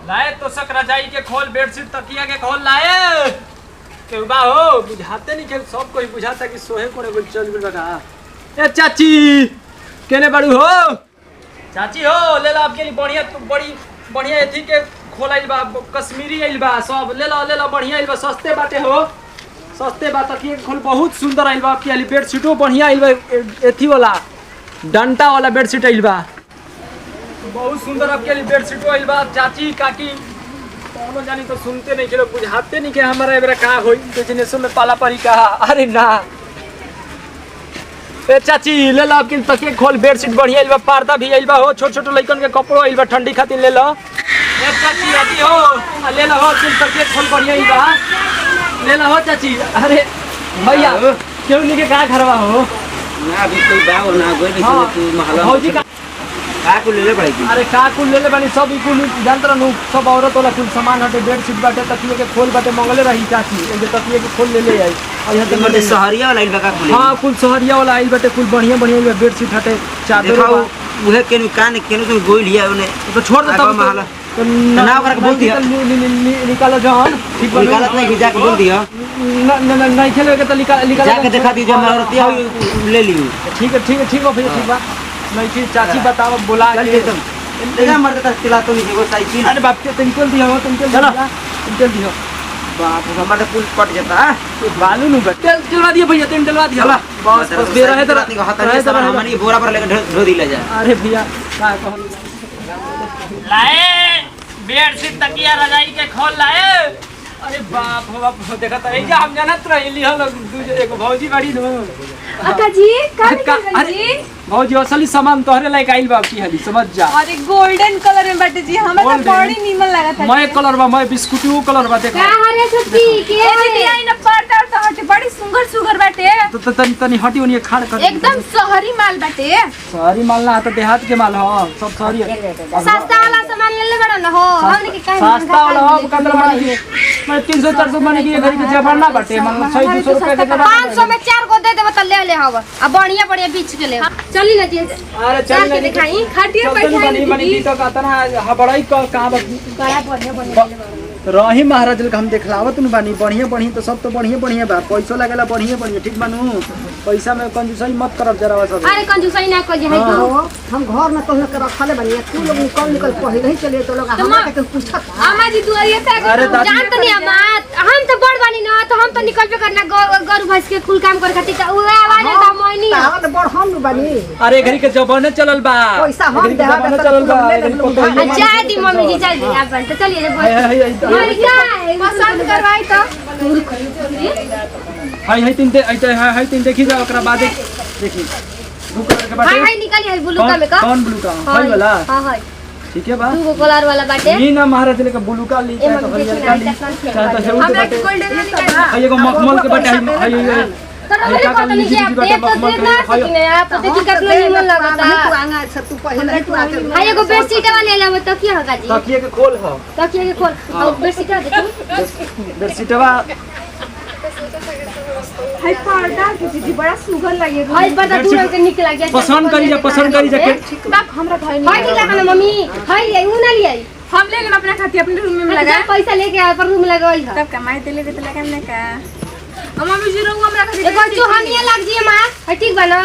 लाए तो सक रजाई के खोल, बेडशीट तकिया के खोल लाए। के बा हो बुझाते नहीं के सब कोई बुझाता कि सोहे कोने बोल चल बिल बका। ए चाची केने बड़ू हो? चाची हो ले लो आपके लिए बढ़िया बड़ी बढ़िया एथी के खोल आइल बा, कश्मीरी आइल बा, सब ले लो बढ़िया आइल बा, सस्ते बाटे हो, सस्ते बा। तकिया के खोल बहुत सुंदर आइल बा आपके लिए, बेडशीटो बढ़िया आइल बा, एथी वाला डंटा वाला बेडशीट आइल बा, बहुत सुंदर आपके लिए बेडशीट आइल बा। चाची काकी कौनो जानी तो सुनते नहीं के लोग बुझाते नहीं के हमारा एबरा का होई बिजनेस में पाला परी का। अरे ना ए चाची ले लो आपके तकिया खोल, बेडशीट बढ़िया आइल बा, पर्दा भी आइल बा हो, छोट छोट लइकन के कपड़ो आइल बा, ठंडी खातिर ले लो। ए चाची आती हो ले लो हो तकिया खोल बढ़िया आइल बा, ले लो हो चाची। अरे भैया क्यों नहीं के का घरवा हो ना अभी कोई बाव ना गोई नहीं तू महला भौजी का कुल ले पड़ेगी। अरे का कुल ले बानी सब कुल जानतर नु सब औरत वाला कुल सामान हटे, बेडशीट बाटे, तकिया के खोल बाटे, मंगले रही चाची ए तकिया के खोल ले आई और यहां ते मते सहरिया वाला आइल बका कुल। हां कुल सहरिया वाला आइल बाटे, कुल बढ़िया बढ़िया बेडशीट हटे, चादर देखाओ उहे केनु कान केनु तो गोई लिया ओने तो छोड़ दे तब महला तो ना ओकरा के बोल दिया निकालो जान ठीक बा, निकालत नहीं जाके बोल दिया नहीं खेले के तो निकाल जाके दिखा दी जो मैं औरतिया ले ली। ठीक है भैया ठीक बा। नहीं ठीक चाची बताओ बुला के तेरा मर्द का तिला तो नहीं वो साइकिल। अरे बाप के तुम दिया हो, तुम दियो बाप हमारा पुल पट जाता है बालू नु तेल चलवा दिया भैया, तेल चलवा दिया बस बस बेरा है तेरा हमारी बोरा पर लेकर धो दी ले जा। अरे भैया का कहल लाए बेडशीट तकिया रजाई के खोल लाए। अरे बाप हो बाप हो देखा त एजा हम जानत रही हम लोग एक भौजी बड़ी नु अक्का जी का जी भौजी असली सामान तोहरे लायक आइल बा की हली समझ जा। अरे गोल्डन कलर में बाटे जी, हमरा तो बड़ी नीमन लगा था। मैं कलर बा, मैं बिस्कुटियो कलर बा देखा। का हरे छुट्टी के दीदी आई न पर्दा तो हटे बड़ी सुगर बाटे। तो तनी हटी ओनी खाड़ कर एकदम शहरी माल बाटे। शहरी माल ना तो देहात के माल हो, सब शहरी सस्ता वाला सामान ले ले बड़ा न हो, हमने के काहे सस्ता वाला हो कदर मानी मैं 300 400 माने की घर के जबर ना बाटे, मतलब 100 200 रुपए के जबर 500 में 4 को दे देबो त ले ले हव। अब बढ़िया बढ़िया बीच के ले चली ना जी। अरे चल के दिखाई खटिया पे बनी बनी दी तो कहतना हबड़ाई कहां गया बढ़िया रही महाराज हम देखलावत न बानी बढ़िया बढ़िया तो सब तो बढ़िया बा, पैसा लागेला बढ़िया ठीक मानू, पैसा में कंजूसाई मत करब जरा सब। अरे कंजूसाई ना कर है हम घर में कहल के रखले बनी, तू लोग निकल पहले ही चले तो लोग हमरा के पूछत अम्मा जी दुआरिया पे जान तो नहीं अम्मा, हम तो बड़ बानी ना तो हम तो निकल पे करना गरु भैंस के कुल काम कर खातिर उ आवाज दा मोइनी तावत बड़ हम बनी। अरे घरी के जमाने चलल बा, पैसा हम दे जमाने चलल बा। जाए दी मम्मी जी जाए दी आप तो चलिए पसंद करवाई तो हाय तीन देखी जा ओकरा बाद देखी दू कलर के बाटे। हाय निकल है ब्लू का में का कौन ब्लू का हाय वाला? हां हाय ठीक है बा, दू कलर वाला बाटे। ई ना महाराज ले के ब्लू का ली चाहे तो हरियर का ली चाहे तो सेव के बाटे। गोल्डन में निकाल हाय एगो मखमल के बाटे, हाय तो हमरे को तो नहीं कि आप दे तो दे ना सकिने आप तो देखी कितना निमन लगता। तू आंगा से तू पहले तू आके हाय एगो बेडशीट वाले ले तो की होगा जी? तकिए के खोल हो, तकिया के खोल और बेडशीट देखो बेडशीटवा हाय पर्दा के जी बड़ा सुगर लगे। हाय पर्दा दूर के निकल गया। पसंद करी जा बाप हमरा घर नहीं हाय निकला ना मम्मी, हाय ले उ ना लिए हम ले लेना अपना खाती अपने रूम में लगा पैसा लेके आ पर रूम लगाई है तब कमाई दे लेके तो लगा हमने का मम्मी जी रहू हमरा खाती एगो चोहनिया लग जी मां है ठीक बा ना।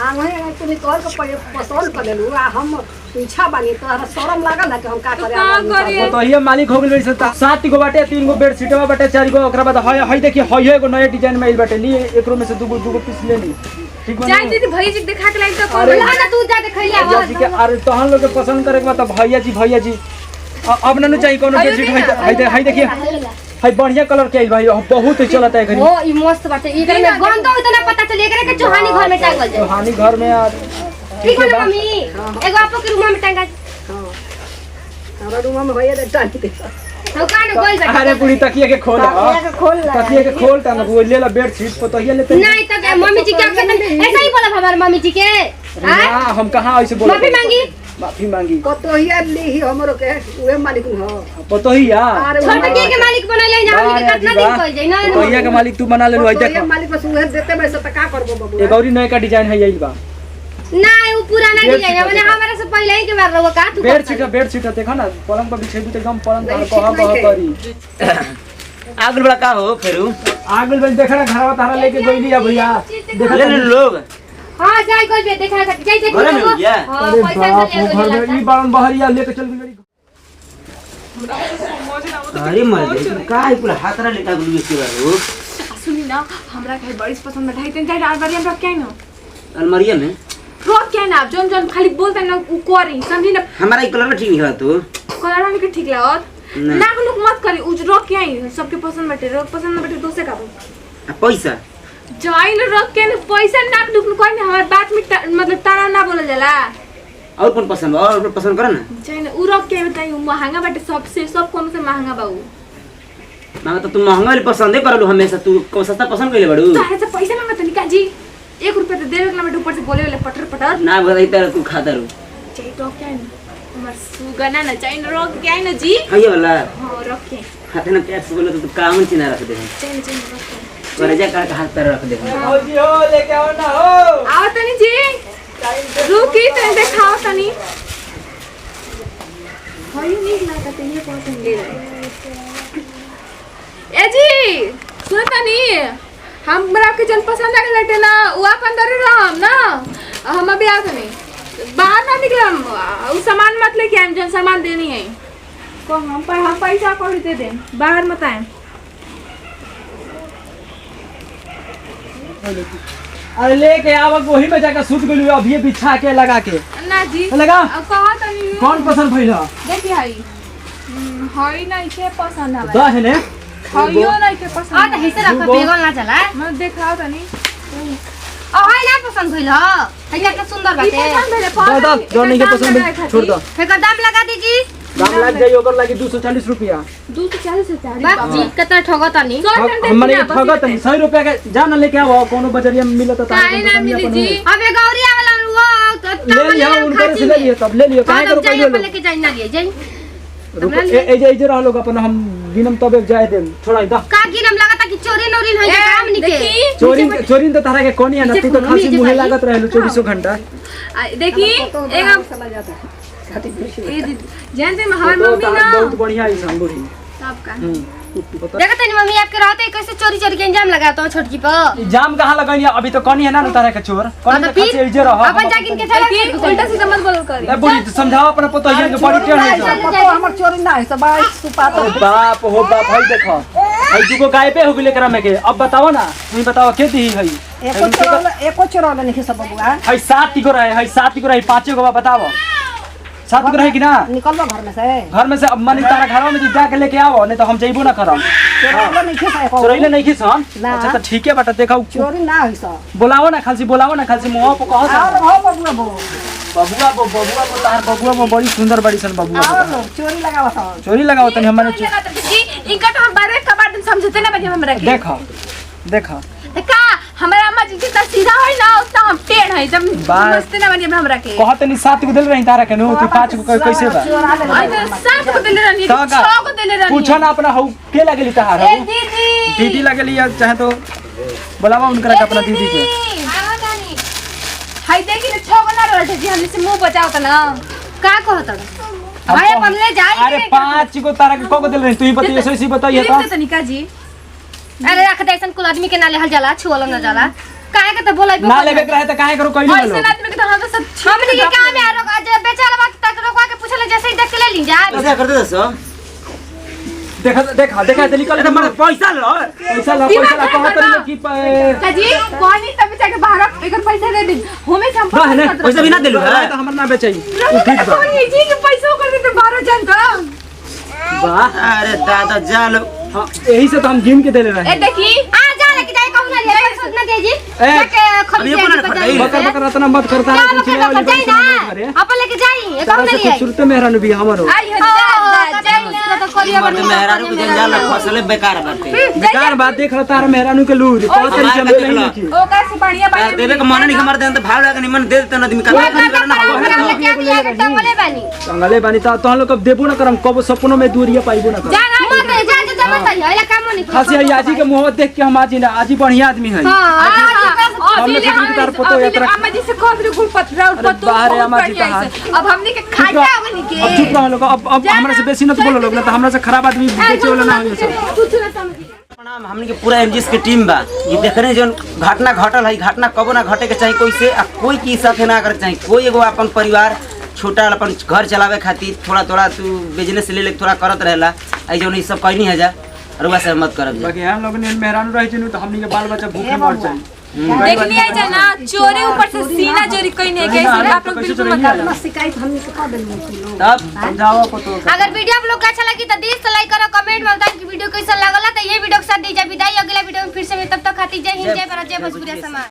आंगे तू निकल के पसंद कर लेलू आ हम पीछा बानी तो शरम लागल ना कि हम का करे। तो ये मालिक हो गेल बड़ी सता 7 गो बाटे, 3 गो बेडशीटवा बाटे, 4 गो ओकरा बाद हाय देखी हाय एगो नया डिजाइन में आइल बाटे, ली एकरो में से दू गो पीस ले ली ठीक बा। जाई दीदी भैया जी दिखा के लाई तो बोला ना तू जा देखैया भैया जी के अरे तहन लोग के पसंद करे के बा त भैया जी अब ना चाहिए कोनो बेडशीट हाय देखिए हाय बढ़िया कलर के आइल भाई, बहुत चलता है घरी। ओ ई मस्त बाटे, इधर में गंध हो तो ना पता चले एकरे के चोहानी घर में टांगल जाए। चोहानी घर में यार ठीक है मम्मी एगो आपो के रूम में टांगा। हां हमरा रूम में भैया टांग दे तो कान गोल बैठ। अरे पूरी तकिया के खोल तकिया के खोल टांग वो ले ला बेडशीट पतोहिया लेते नहीं तो मम्मी जी क्या कहते ऐसा ही बोला हमारे मम्मी जी के। हां हम कहां ऐसे बोल माफी मांगी कतोहिया ली हमरो के उहे मालिक न हो पतोहिया छोटकी के मालिक बनले ना हमनी के कितना दिन कइल जाई ना पतोहिया के मालिक तू बना ले लो। देख मालिक बस उहे देते बस त का करबो बाबू। एक और नया का डिजाइन है यही बा ना उ पुराना डिजाइन है माने हमारे से पहले ही के बार रहो का तू बेडशीट देखो ना पलंग पर बिछेबू तो एकदम पलंग कह करी आगल बड़ा का हो फेरू आगल बन देखा ना घरवा तारा लेके गइली है भैया देखा ले लोग हां जाई कोई बे देखा जाई घरे में भैया हां अरे पैसा बाप ले रे घर में ई बारन बहरिया लेके चल गई अरे मर दे का है पूरा हाथरा लेका गुलू के बारो सुनी ना हमरा के बड़ी पसंद में ढाई तीन चार आर बारी हमरा क्या ना अलमारिया में रोक क्या ना जोन जोन खाली बोलते ना उ कोरी समझी ना हमारा ई कलर में ठीक नहीं तो कलर में के ठीक लागत ना को लोग मत करी उज रोक क्या ही सबके पसंद बैठे रोक पसंद में बैठे दोसे का पैसा जाई न रोक के न पैसा ना दुख कोई ना हमार बात में मतलब तारा ना बोलल जाला और कौन पसंद और कौन पसंद करे ना जाई न उ रोक के बताई महंगा बैठे सबसे सब कौन से महंगा बाऊ मांगा तो तुम महंगा वाली पसंद है करलू हमेशा तू को सस्ता पसंद कइले बड़ू तारे से पैसा मांगत नहीं काजी 1 रुपया तो देवे ना बैठे ऊपर से बोले वाले पटर पटर ना बताई तेरा तू खाता रू चाहिए रोक क्या न हमार सुगना ना चाहिए न रोक क्या न जी ये वाला हां रोक के हाथे ना पैर से बोले तो तू काम चिना रख दे चाहिए रोक के करे जा का हाथ पर रख दे हो जी हो लेके आओ ना हो आओ तनी जी रुकी तनी देखाओ तनी हई नीक लागत है ये कौन ले रहे ए जी सुन तनी हमरा के जन पसंद आ लटे ना उ अपन दरे रहम ना हम अभी आ तनी बाहर ना निकलम उ सामान मत लेके आइम जन सामान देनी है को हम पैसा कौड़ी दे दें बाहर मत आए अरे लेके आवा वही में जाकर सूत गइल अभी बिछा के लगा के ना जी लगा कहा तनी कौन पसंद भइला देखी हई हई नहीं के पसंद है द है ने हइयो नहीं के पसंद आ त हिस्से रख बेगल ना चला मैं देखाओ तनी आ हाय ना पसंद भइल ह हैया के सुंदर ई बाटे पसंद भेले द जो नहीं के पसंद भइल छोड़ दो फेकर दाम लगा दीजी दाम लग जाई ओकर लागी 240 रुपया 240 से 40 बस जी कितना ठगतानी हमने ठगत 100 रुपया के जान लेके आओ कोनो बजरिया में मिलत त काहे ना मिली जी अबे गौरिया वाला रुआ ले लियो उनकर से ले लियो तब ले लियो काहे करो जाई पहले अपन लेके जाई ना लिए जाई रुको ए जे रह लोग अपन हम गिनम तबे जाए देम छोड़ा द का गिनम लगाता कि चोरी नोरी है काम निके चोरी तो तारा के कोनी है ना तू तो खाली मुहे लागत रहलो 24 घंटा देखी एक चला जाता है जानते हमार मम्मी ना बहुत बढ़िया है संबुरी सब का देखत नहीं मम्मी आपके रहते कैसे चोरी चोरी के इंजाम लगाता हूं छोटकी पर जाम कहां लगाई अभी तो कोनी है ना तारा के चोर कोनी तो खाली इजे रह अपन जागिन के चला देखी उल्टा सीधा मत बोलो करी ए बोली तो समझाओ अपना पतो है के बड़ी टेढ़ है पतो हमर चोरी ना है सब सुपात बाप हो बाप भाई देखो भाई दुगो गाय पे हो गेले करा में के अब बताओ ना तुम बताओ के दी है एको चोरा नहीं सब बबुआ है 7 को रहे है 7 को रहे 5 को बताओ 7 को रहे कि ना निकलबो घर में से अब मन तारा घर में जाके लेके आओ नहीं तो हम जइबो ना करम चोरा नहीं खे एको चोरैले नहीं खिसन ना। अच्छा तो ठीक है बेटा देखो चोरी ना है सब बोलाओ ना खालसी मुंह पे कहो और हो बबुआ बो बबुआ को तार बबुआ में बड़ी सुंदर बड़ी सन बबुआ और चोरी लगावा सब चोरी लगाओ तनी हमने इनका तो हम बारे कबाड़ समझते ना बजे हमरा के देखो का हमारा अम्मा जी जितना सीधा होई ना उतना हम टेढ़ है एकदम बात- मस्ती ना बजे हमरा के कहत नहीं 7 को दिल रही तारा के नो तू 5 को कैसे बा चोरा ले आई तो 7 को देले रहनी तो का? 6 को देले रहनी पूछो ना अपना हऊ के लगेली तार ए हऊ दीदी दीदी लगेली या चाहे तो बुलावा उनकरा के अपना दीदी के हाय देखी ना 6 को ना रहते जी हमने से मुंह बचाओ त ना का कहत भाई अपन ले जाई अरे 5 को तारा के को दिल रही तू ही बताइए ऐसे बताइए ये तो निका जी अरे रख दे ऐसन कुल आदमी के ना लेहल जाला छुअल ना जाला काहे के तो बोलाई ना लेबे के रहे त काहे करो कइलो ऐसे आदमी के तो हम तो सब हमनी के काम है रोक आज बेचारा बात तक रोकवा के पूछले जैसे ही देख के ले ली जा ऐसा कर दे दसो देखा तो निकल अरे मारे पैसा लो ला कहत नहीं कि काजी कोनी तब जाके बाहर एकर पैसा दे दे हमें हम ना है ना पैसा भी ना देलू है तो हमर ना बेचई ठीक बा कोनी जी के पैसा कर दे 12 जन का वाह अरे दादा जा लो हां यही से तो हम गिन के देले रहे ए देखी आ जा लेके जाए कहूं ना ले सोच ना दे जी जाके अभी खरीद अपन के खरीद। बजाई बकर इतना मत करता है कुछ नहीं वाली जाई बात ना अपन लेके जाई ये कहूं ना ले खूबसूरत मेहरान भी हमरो आई हो जा तो करिया मर्द मेहरारू के जंजाल फसल बेकार बाटे बेकार बात देख रहा तार मेहरानू के लूर कहत नहीं हमार चले देख लो। नहीं की ओ का से बढ़िया यार बात देवे के मन नहीं हमार देन तो भाव लगा निमन दे देते आदमी का करना हो क्या दिया के टंगले बानी संगले बानी तो हम लोग कब देबो ना करम कब सपनों में दूरिया पाइबो ना कर जा ना मत जा जा मत है एला काम नहीं खासी है आजी के मुंह देख के हम आजी ना आजी बढ़िया आदमी है हां हम लोग के तार पतो यात्रा अम्मा जी से कह दे गुड़ पत्रा और पत्तो बाहर अम्मा जी कहा अब हमने के खाटा आवनी के अब चुप रहो लोग अब हमरा से बेसी न तो बोलो लोग ना तो हमरा से खराब आदमी बेचे वाला ना हो सब कुछ ना समझी प्रणाम। हमनी के पूरा एमजीएस के टीम बा। ये देखने जो घटना घटल है घटना कबो ना घटे के चाहिए कोई से कोई की साथे ना करे चाहिए। कोई एगो अपन परिवार छोटा अपन घर चलावे खातिर थोड़ा थोड़ा तू बिजनेस ले थोड़ा करत रहेला आई जो नहीं सब कहनी है जा रुआ से मत करब। बाकी हम लोग ने मेहरान रहे छिनु तो हमनी के बाल बच्चा भूखे मर जाए। देखनी है जना चोरे ऊपर से सीना चोरी कोई नहीं गई आप लोग बिल्कुल मत ना शिकायत हमने से कर देलू तब समझाओ पतो अगर वीडियो आप लोग को अच्छा लगी तो दिल से लाइक करो कमेंट में बताओ कि वीडियो कैसा लगला। तो ये वीडियो के साथ दीजिए विदाई। अगला वीडियो में फिर से तब तक खाती जय हिंद जय भारत जय भोजपुरी समाज।